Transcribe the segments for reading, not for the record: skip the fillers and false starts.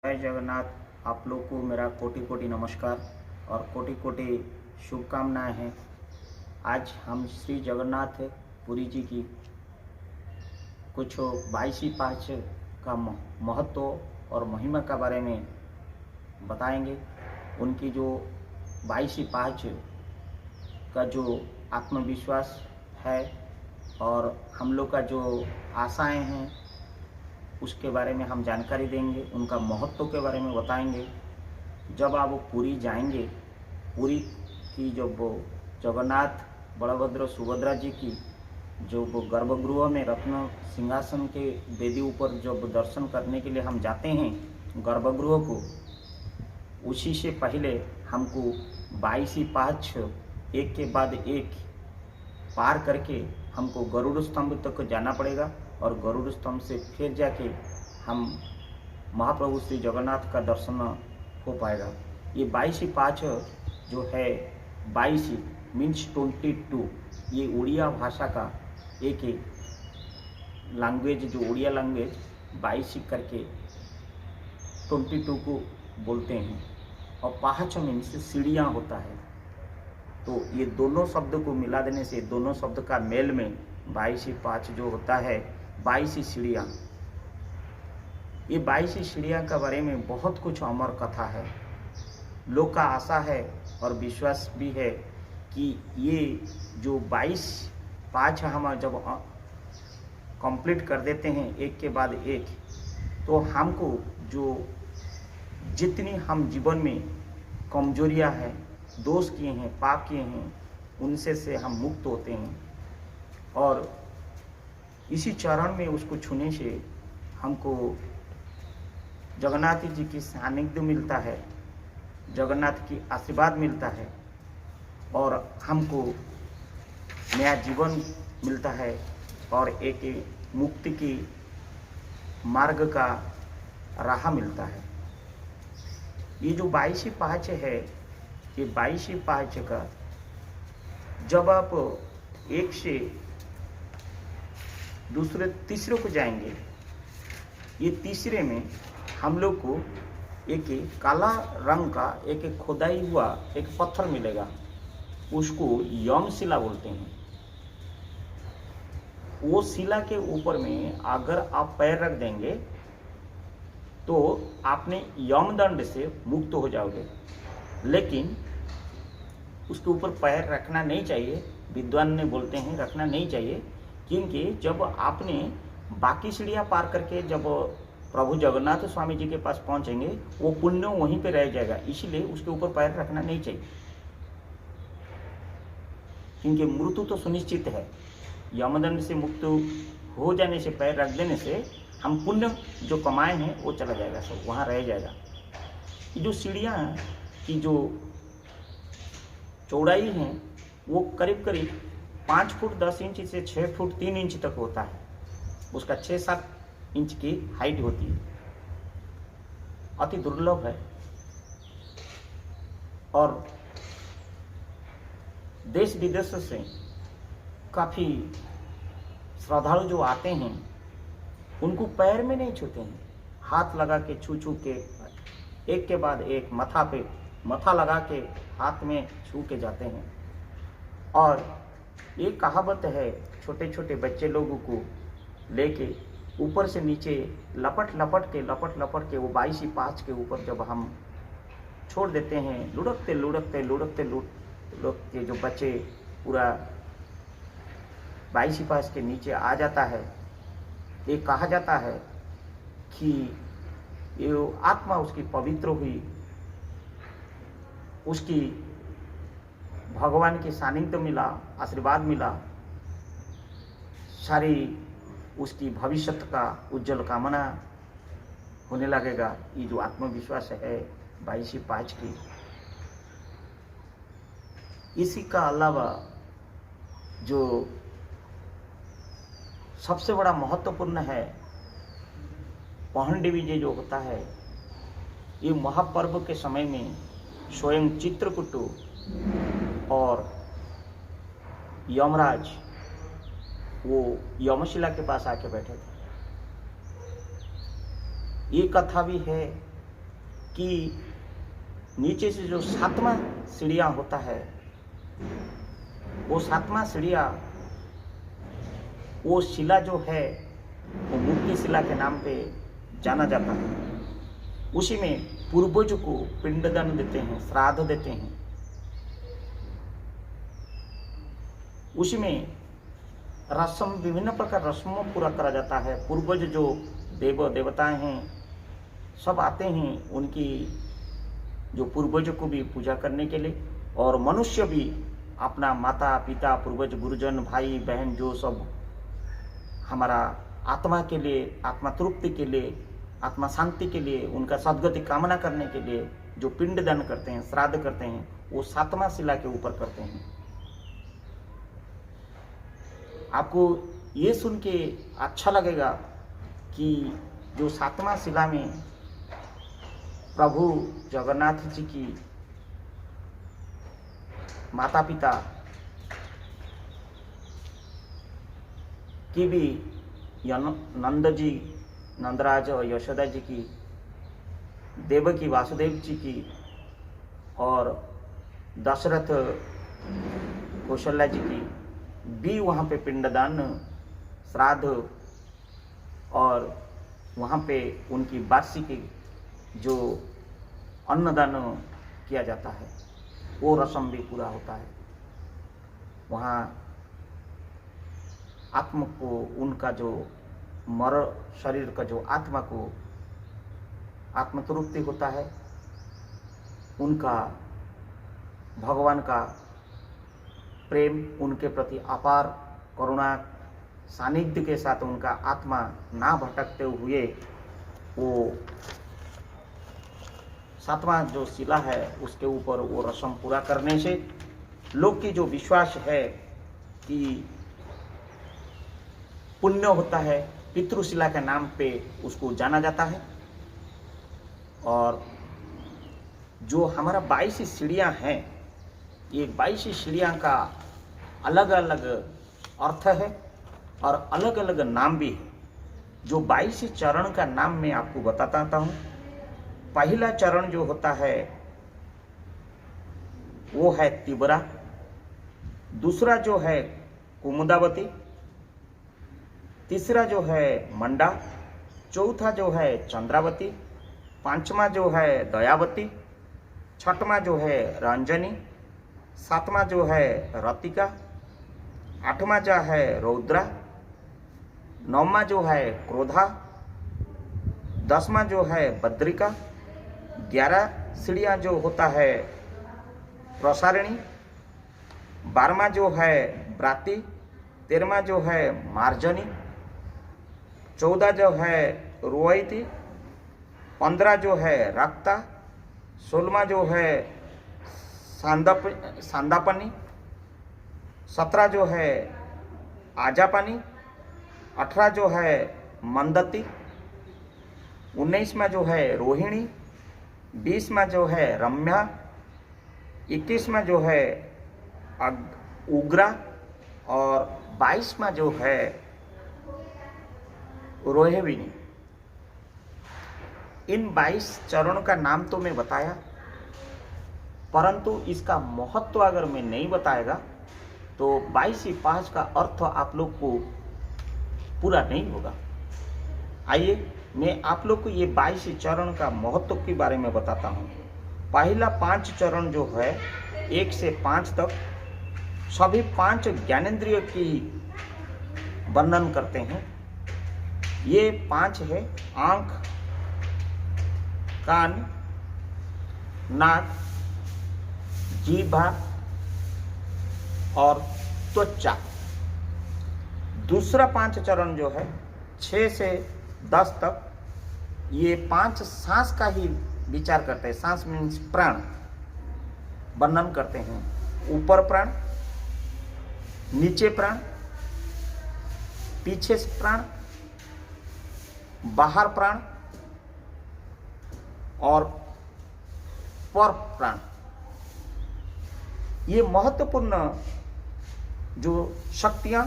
जय जगन्नाथ। आप लोग को मेरा कोटि कोटि नमस्कार और कोटि कोटि शुभकामनाएं हैं। आज हम श्री जगन्नाथ पुरी जी की कुछ 22 का महत्व और महिमा के बारे में बताएंगे। उनकी जो 22 का जो आत्मविश्वास है और हम लोग का जो आशाएं हैं उसके बारे में हम जानकारी देंगे। उनका महत्व के बारे में बताएंगे। जब आप पुरी जाएंगे, पुरी की जो जगन्नाथ बलभद्र सुभद्रा जी की जो गर्भगृह में रत्न सिंहासन के वेदी ऊपर जब दर्शन करने के लिए हम जाते हैं गर्भगृह को, उसी से पहले हमको 22 पाँच एक के बाद एक पार करके हमको गरुड़ स्तंभ तक जाना पड़ेगा और गरुड़ स्तंभ से फिर जाके हम महाप्रभु श्री जगन्नाथ का दर्शन हो पाएगा। ये 22 पाँच जो है 22 मीन्स 22, ये उड़िया भाषा का एक लैंग्वेज जो उड़िया लैंग्वेज 22 करके 22 को बोलते हैं और पाँच मीन्स सीढ़ियाँ होता है। तो ये दोनों शब्द को मिला देने से दोनों शब्द का मेल में 22 पाँच जो होता है 22 सीढ़ियाँ। ये 22 सीढ़ियाँ के बारे में बहुत कुछ अमर कथा है। लोग का आशा है और विश्वास भी है कि ये जो 22 पाँच हम जब कंप्लीट कर देते हैं एक के बाद एक, तो हमको जो जितनी हम जीवन में कमजोरियां हैं, दोष किए हैं, पाप किए हैं, उनसे से हम मुक्त होते हैं और इसी चरण में उसको छूने से हमको जगन्नाथ जी की सानिध्य मिलता है, जगन्नाथ की आशीर्वाद मिलता है और हमको नया जीवन मिलता है और एक मुक्ति की मार्ग का राह मिलता है। ये जो 22 पाँच है, ये 22 पाँच का जब आप एक से दूसरे तीसरे को जाएंगे, ये तीसरे में हम लोग को एक काला रंग का एक खोदाई हुआ एक पत्थर मिलेगा, उसको यम शिला बोलते हैं। वो शिला के ऊपर में अगर आप पैर रख देंगे तो आपने यमदंड से मुक्त हो जाओगे, लेकिन उसके ऊपर पैर रखना नहीं चाहिए। विद्वान ने बोलते हैं रखना नहीं चाहिए, क्योंकि जब आपने बाकी सीढ़ियाँ पार करके जब प्रभु जगन्नाथ स्वामी जी के पास पहुंचेंगे वो पुण्य वहीं पे रह जाएगा, इसीलिए उसके ऊपर पैर रखना नहीं चाहिए, क्योंकि मृत्यु तो सुनिश्चित है। यमदंड से मुक्त हो जाने से पैर रख देने से हम पुण्य जो कमाए हैं वो चला जाएगा, सब वहाँ रह जाएगा। ये जो सीढ़ियाँ की जो चौड़ाई है वो करीब करीब 5 फुट 10 इंच से 6 फुट 3 इंच तक होता है। उसका 6-7 इंच की हाइट होती है, अति दुर्लभ है। और देश विदेश से काफी श्रद्धालु जो आते हैं उनको पैर में नहीं छूते हैं, हाथ लगा के छू छू के एक के बाद एक मथा पे मथा लगा के हाथ में छू के जाते हैं। और ये कहावत है, छोटे छोटे बच्चे लोगों को लेके ऊपर से नीचे लपट लपट के वो 22 पाँच के ऊपर जब हम छोड़ देते हैं, लुढ़कते लुढ़कते लुढ़कते लुढ़कते जो बच्चे पूरा 22 पाँच के नीचे आ जाता है। ये कहा जाता है कि ये आत्मा उसकी पवित्र हुई, उसकी भगवान की सानिध्य मिला, आशीर्वाद मिला, सारी उसकी भविष्य का उज्जवल कामना होने लगेगा। ये जो आत्मविश्वास है 22 पाँच की। इसी का अलावा जो सबसे बड़ा महत्वपूर्ण है पहंडी विजय जो होता है, ये महापर्व के समय में स्वयं चित्रकूट और यमराज वो यमशिला के पास आके बैठे थे। ये कथा भी है कि नीचे से जो 7वां सीढ़ियाँ होता है, वो 7वां सीढ़ियाँ, वो शिला जो है वो मूर्ति शिला के नाम पे जाना जाता है। उसी में पूर्वज को पिंडदान देते हैं, श्राद्ध देते हैं। उसी में रस्म, विभिन्न प्रकार रस्मों पूरा करा जाता है। पूर्वज जो देव देवताएं हैं सब आते हैं उनकी जो पूर्वजों को भी पूजा करने के लिए, और मनुष्य भी अपना माता पिता पूर्वज गुरुजन भाई बहन जो सब हमारा आत्मा के लिए, आत्मा तृप्ति के लिए, आत्मा शांति के लिए, उनका सद्गति कामना करने के लिए जो पिंडदान करते हैं, श्राद्ध करते हैं, वो 7वां शिला के ऊपर करते हैं। आपको ये सुन के अच्छा लगेगा कि जो 7वां शिला में प्रभु जगन्नाथ जी की माता पिता की भी, नंद जी, नंदराज और यशोदा जी की, देवकी वासुदेव जी की, और दशरथ कौशल्या जी की भी वहाँ पे पिंडदान, श्राद्ध और वहाँ पे उनकी वार्षिक जो अन्नदान किया जाता है, वो रस्म भी पूरा होता है। वहाँ आत्मा को, उनका जो मर शरीर का जो आत्मा को आत्मतृप्ति होता है, उनका भगवान का प्रेम, उनके प्रति अपार करुणा सानिध्य के साथ उनका आत्मा ना भटकते हुए वो 7वां जो शिला है उसके ऊपर वो रस्म पूरा करने से लोग की जो विश्वास है कि पुण्य होता है, पितृशिला के नाम पे उसको जाना जाता है। और जो हमारा 22 सीढ़ियाँ हैं, ये 22 सीढ़ियाँ का अलग अलग अर्थ है और अलग अलग नाम भी है। जो 22 चरण का नाम मैं आपको बताता हूँ। पहला चरण जो होता है वो है तिबरा, दूसरा जो है कुमुदावती, तीसरा जो है मंडा, चौथा जो है चंद्रावती, पांचवा जो है दयावती, छठवां जो है रंजनी, सातवां जो है रतिका, आठवां जो है रौद्रा, नौवां जो है क्रोधा, 10वां जो है बद्रिका, 11 सीढ़ियाँ जो होता है प्रसारिणी, 12वां जो है ब्राति, 13वां जो है मार्जनी, 14 जो है रोहिती, 15 जो है रक्ता, 16वां जो है सांदापनी, 17 जो है आजापानी, 18 जो है मंदती, 19वां जो है रोहिणी, 20वां जो है रम्या, 21वां जो है उग्रा और 22वां जो है रोहिणी। इन 22 चरणों का नाम तो मैं बताया, परंतु इसका महत्व अगर मैं नहीं बताएगा तो 22/5 का अर्थ आप लोग को पूरा नहीं होगा। आइए मैं आप लोग को ये 22 चरण का महत्व के बारे में बताता हूँ। पहला 5 चरण जो है 1 से 5 तक सभी 5 ज्ञानेंद्रियों की वर्णन करते हैं। ये 5 है आँख, कान, नाक, जीभा और त्वचा। दूसरा 5 चरण जो है 6 से 10 तक, ये 5 सांस का ही विचार करते हैं। सांस मीन्स प्राण, वर्णन करते हैं। ऊपर प्राण, नीचे प्राण, पीछे प्राण, बाहर प्राण और पर प्राण। ये महत्वपूर्ण जो शक्तियां,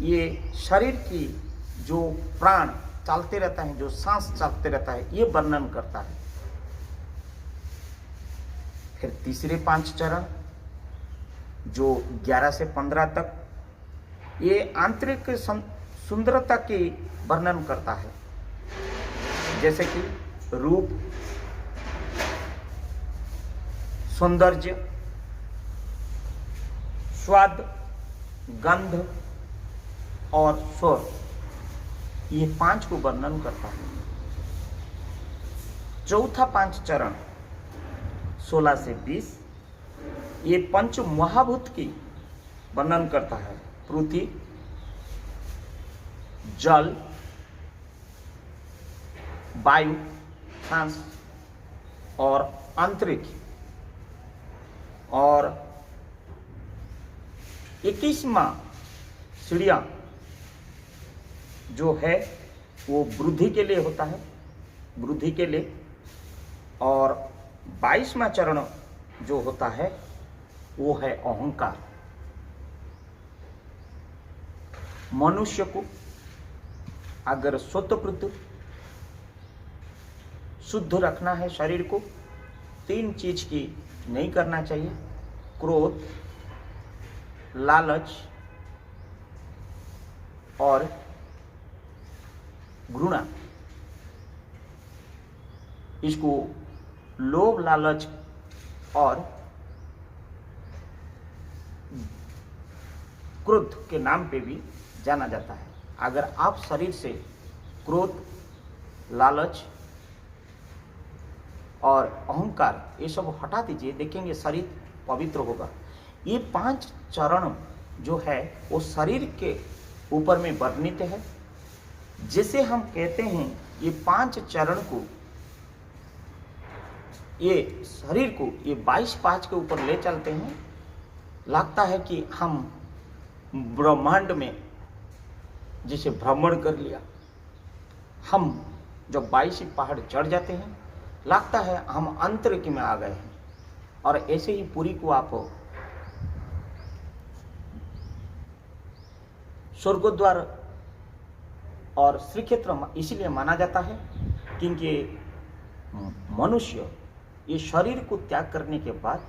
ये शरीर की जो प्राण चलते रहता है, जो सांस चलते रहता है, ये वर्णन करता है। फिर तीसरे 5 चरण जो 11 से 15 तक, ये आंतरिक सुंदरता की वर्णन करता है, जैसे कि रूप, सौंदर्य, स्वाद, गंध और स्वर, ये 5 को वर्णन करता है। चौथा 5 चरण 16 से 20, ये पंच महाभूत की वर्णन करता है। पृथ्वी, जल, वायु, सांस और अंतरिक्ष। और 21वां सीढ़ियां जो है वो वृद्धि के लिए होता है, वृद्धि के लिए। और 22वां चरण जो होता है वो है अहंकार। मनुष्य को अगर स्वतःप्रत शुद्ध रखना है शरीर को, 3 चीज की नहीं करना चाहिए: क्रोध, लालच और घृणा। इसको लोभ, लालच और क्रोध के नाम पे भी जाना जाता है। अगर आप शरीर से क्रोध, लालच और अहंकार ये सब हटा दीजिए, देखेंगे शरीर पवित्र होगा। ये 5 चरण जो है वो शरीर के ऊपर में वर्णित है। जिसे हम कहते हैं ये 5 चरण को, ये शरीर को ये 22-5 के ऊपर ले चलते हैं। लगता है कि हम ब्रह्मांड में जिसे भ्रमण कर लिया, हम जब 22 पहाड़ चढ़ जाते हैं, लगता है हम अंतरिक्ष में आ गए हैं। और ऐसे ही पुरी को आप स्वर्गद्वार और श्री क्षेत्र इसलिए माना जाता है क्योंकि मनुष्य ये शरीर को त्याग करने के बाद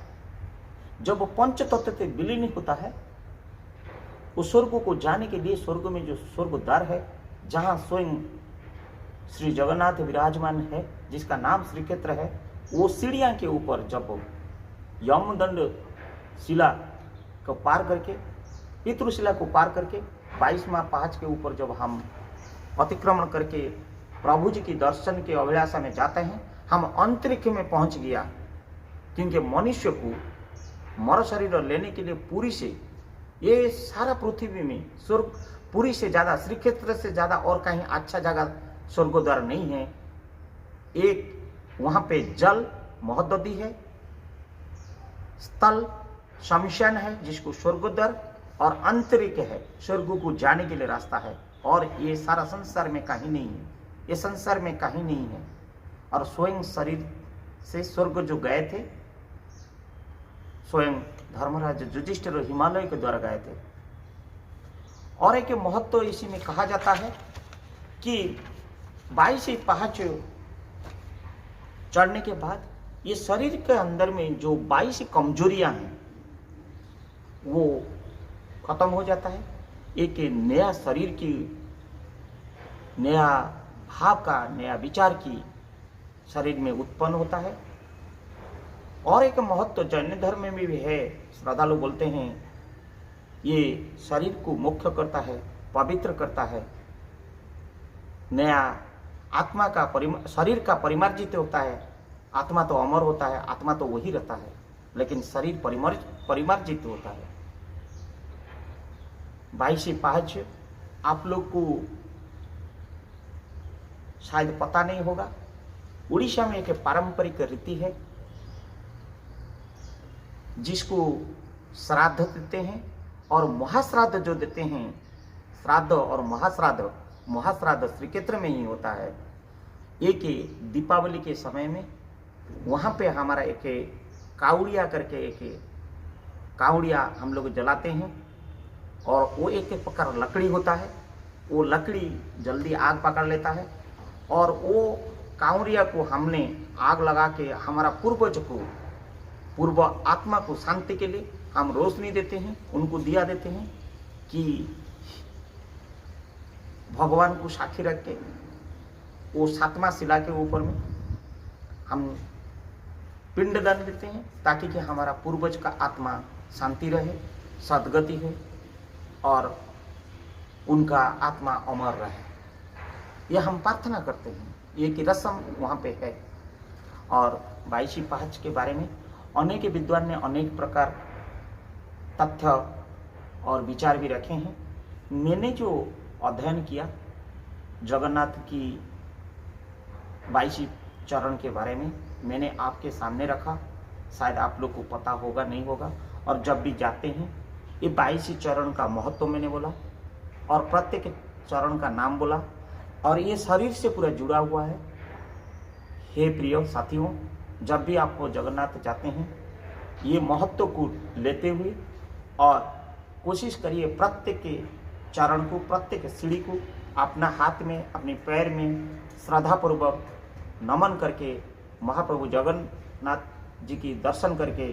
जब पंच तत्व से विलीन होता है, उस स्वर्ग को जाने के लिए स्वर्ग में जो स्वर्गद्वार है, जहाँ स्वयं श्री जगन्नाथ विराजमान है, जिसका नाम श्री क्षेत्र है, वो सीढ़ियाँ के ऊपर जब यमदंड शिला को पार करके, पितृशिला को पार करके 22वां पहाड़ के ऊपर जब हम अतिक्रमण करके प्रभु जी की दर्शन के अभिलाषा में जाते हैं, हम अंतरिक्ष में पहुंच गया। क्योंकि मनुष्य को मर शरीर लेने के लिए पुरी से, ये सारा पृथ्वी में स्वर्ग, पुरी से ज़्यादा, श्री क्षेत्र से ज़्यादा और कहीं अच्छा जगह स्वर्गद्वार नहीं है। एक वहाँ पे जल महोदधि है, स्थल शमशान है जिसको स्वर्गद्वार, और अंतरिक्ष है स्वर्ग को जाने के लिए रास्ता है। और ये सारा संसार में कहीं नहीं है, ये संसार में कहीं नहीं है। और स्वयं शरीर से स्वर्ग जो गए थे, स्वयं धर्मराज युधिष्ठिर हिमालय के द्वारा गए थे। और एक महत्व इसी में कहा जाता है कि 22 पहाड़ चढ़ने के बाद ये शरीर के अंदर में जो 22 कमजोरियां हैं वो खत्म हो जाता है। एक नया शरीर की, नया भाव का, नया विचार की शरीर में उत्पन्न होता है। और एक महत्व जैन धर्म में भी है, श्रद्धालु बोलते हैं ये शरीर को मुख्य करता है, पवित्र करता है। नया आत्मा का शरीर का परिमार्जित होता है। आत्मा तो अमर होता है, आत्मा तो वही रहता है, लेकिन शरीर परिमार्जित होता है। 22 पहाड़ आप लोग को शायद पता नहीं होगा, उड़ीसा में एक पारंपरिक रीति है जिसको श्राद्ध देते हैं और महाश्राद्ध जो देते हैं। श्राद्ध और महाश्राद्ध, महाश्राद्ध श्री क्षेत्र में ही होता है। एक दीपावली के समय में वहाँ पे हमारा एक कावड़िया करके एक कावड़िया हम लोग जलाते हैं, और वो एक प्रकार लकड़ी होता है, वो लकड़ी जल्दी आग पकड़ लेता है, और वो कांवरिया को हमने आग लगा के हमारा पूर्वज को, पूर्व आत्मा को शांति के लिए हम रोशनी देते हैं, उनको दिया देते हैं कि भगवान को साक्षी रख के वो 7वां शिला के ऊपर में हम पिंडदान देते हैं, ताकि कि हमारा पूर्वज का आत्मा शांति रहे, सद्गति हो और उनका आत्मा अमर रहे। यह हम प्रार्थना करते हैं, ये की रस्म वहाँ पे है। और 22 पहच के बारे में अनेक विद्वान ने अनेक प्रकार तथ्य और विचार भी रखे हैं। मैंने जो अध्ययन किया जगन्नाथ की 22 चरण के बारे में, मैंने आपके सामने रखा। शायद आप लोग को पता होगा, नहीं होगा। और जब भी जाते हैं, ये 22 चरण का महत्व मैंने बोला और प्रत्येक चरण का नाम बोला, और ये शरीर से पूरा जुड़ा हुआ है। हे प्रिय साथियों, जब भी आप जगन्नाथ जाते हैं, ये महत्व को लेते हुए और कोशिश करिए प्रत्येक चरण को, प्रत्येक सीढ़ी को अपना हाथ में, अपने पैर में श्रद्धापूर्वक नमन करके महाप्रभु जगन्नाथ जी की दर्शन करके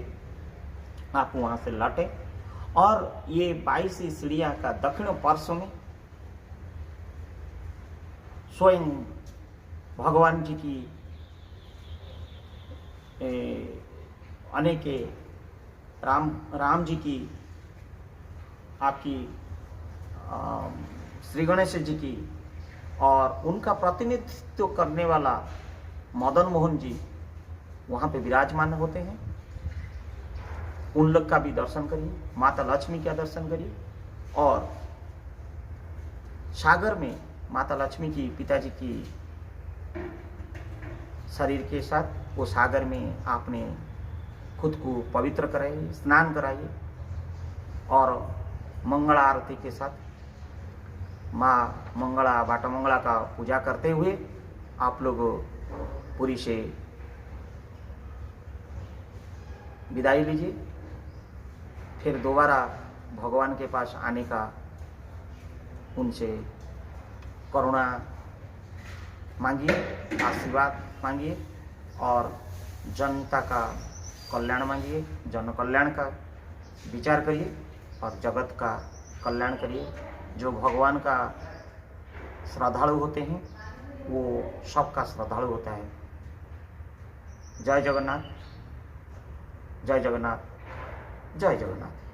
आप वहाँ से लौटें। और ये 22 सीढ़ियाँ का दक्षिण पार्श्व में स्वयं भगवान जी की अनेक राम जी की, आपकी श्री गणेश जी की, और उनका प्रतिनिधित्व करने वाला मदन मोहन जी वहाँ पे विराजमान होते हैं। उन लोग का भी दर्शन करिए, माता लक्ष्मी का दर्शन करिए। और सागर में माता लक्ष्मी की, पिताजी की शरीर के साथ वो सागर में आपने खुद को पवित्र कराइए, स्नान कराइए, और मंगला आरती के साथ माँ मंगला, बाटा मंगला का पूजा करते हुए आप लोग पूरी से विदाई लीजिए। फिर दोबारा भगवान के पास आने का उनसे करुणा मांगिए, आशीर्वाद मांगिए, और जनता का कल्याण मांगिए, जन कल्याण का विचार करिए और जगत का कल्याण करिए। जो भगवान का श्रद्धालु होते हैं वो सबका श्रद्धालु होता है। जय जगन्नाथ, जय जगन्नाथ, जय जगन्नाथ।